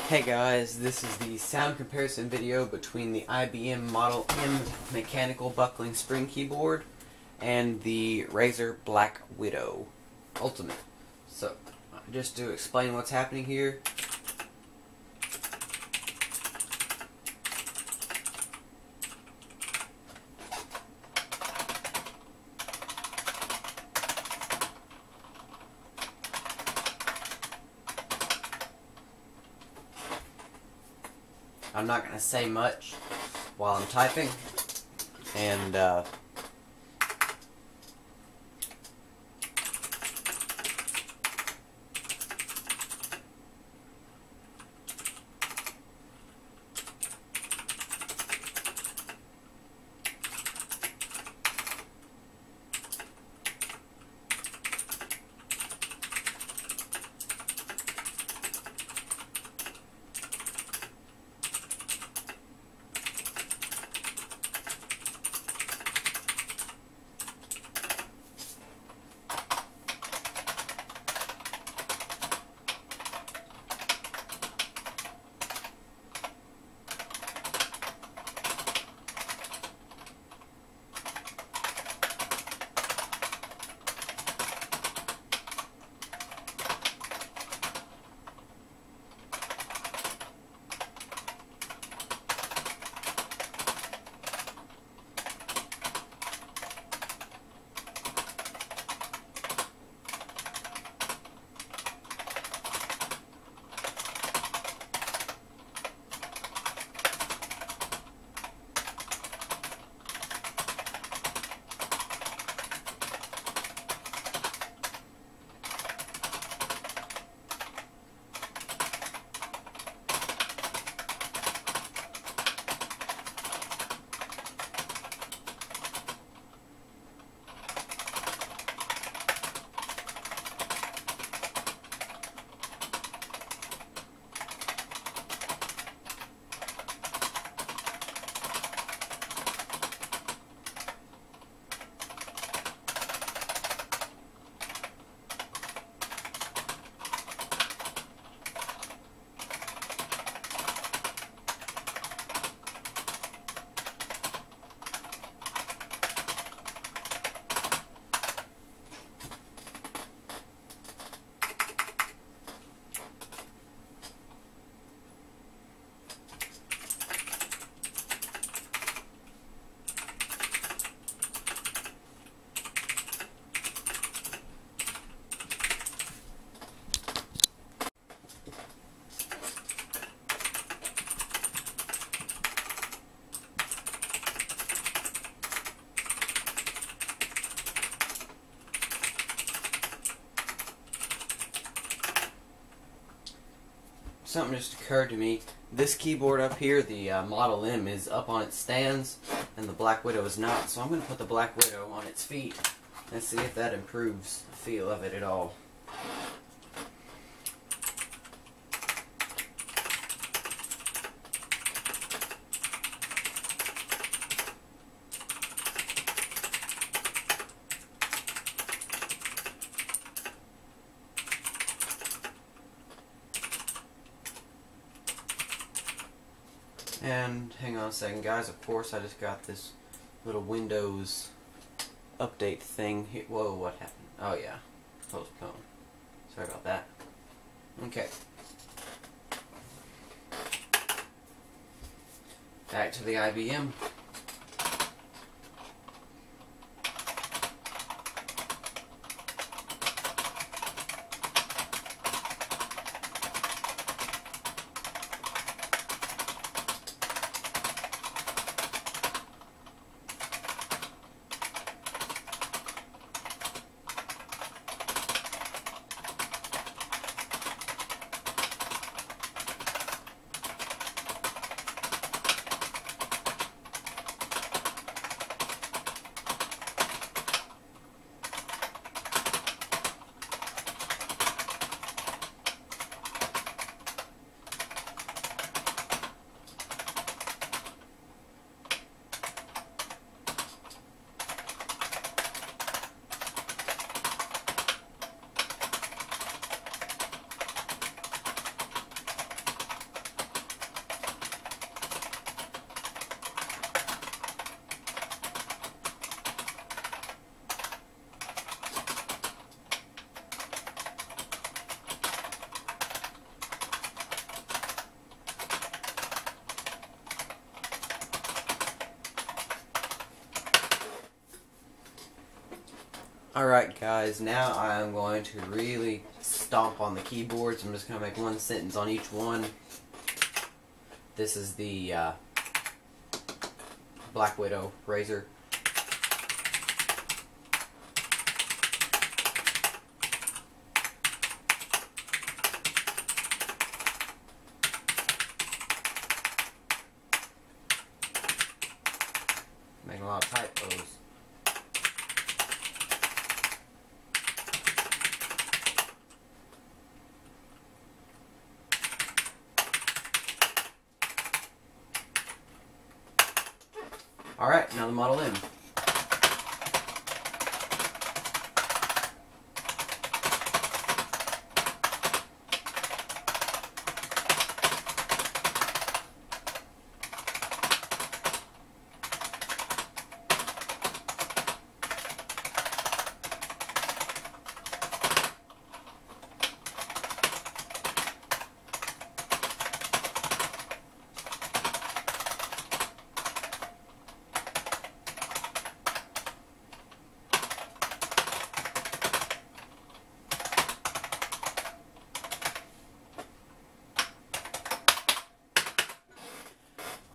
Hey guys, this is the sound comparison video between the IBM Model M mechanical buckling spring keyboard and the Razer Black Widow Ultimate. So, just to explain what's happening here. I'm not going to say much while I'm typing, and something just occurred to me. This keyboard up here, the Model M, is up on its stands, and the Black Widow is not. So I'm going to put the Black Widow on its feet and see if that improves the feel of it at all. And hang on a second, guys. Of course, I just got this little Windows update thing here. Whoa, what happened? Oh yeah, postpone. Sorry about that. Okay. Back to the IBM. Alright guys, now I'm going to really stomp on the keyboards. I'm just going to make one sentence on each one. This is the Black Widow Razer. Making a lot of typos. Alright, now the Model M.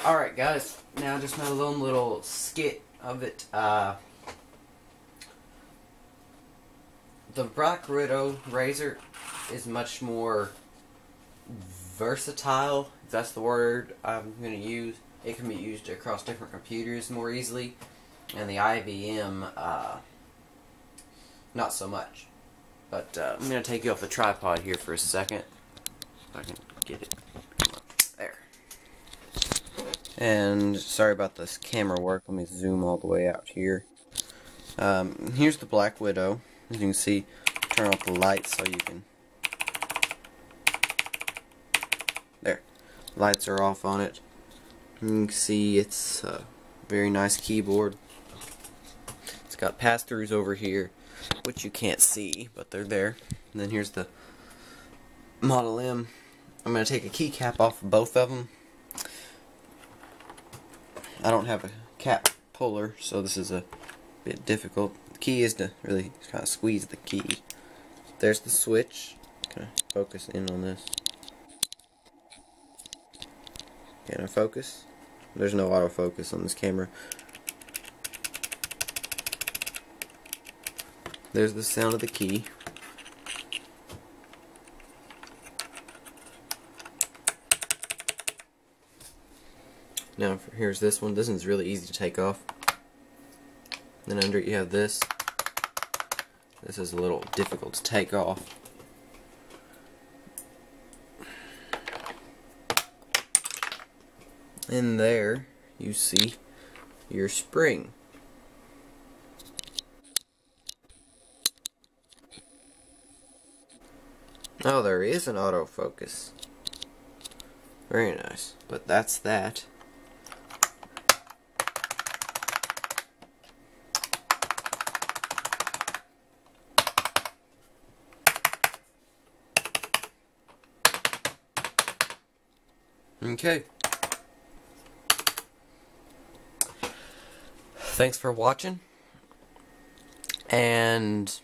Alright guys, now just my own little skit of it. The Black Widow Razer is much more versatile, if that's the word I'm going to use. It can be used across different computers more easily, and the IBM, not so much. But I'm going to take you off the tripod here for a second, if I can get it. There. And sorry about this camera work. Let me zoom all the way out here. Here's the Black Widow. As you can see, turn off the lights so you can. There, lights are off on it. You can see it's a very nice keyboard. It's got pass-throughs over here, which you can't see, but they're there. And then here's the Model M. I'm going to take a keycap off of both of them. I don't have a cap puller, so this is a bit difficult. The key is to really kind of squeeze the key. There's the switch. Kind of focus in on this. Can I focus? There's no autofocus on this camera. There's the sound of the key. Now here's this one. This one's really easy to take off. Then under it you have this. This is a little difficult to take off. In there you see your spring. Oh, there is an autofocus. Very nice. But that's that. Okay. Thanks for watching. And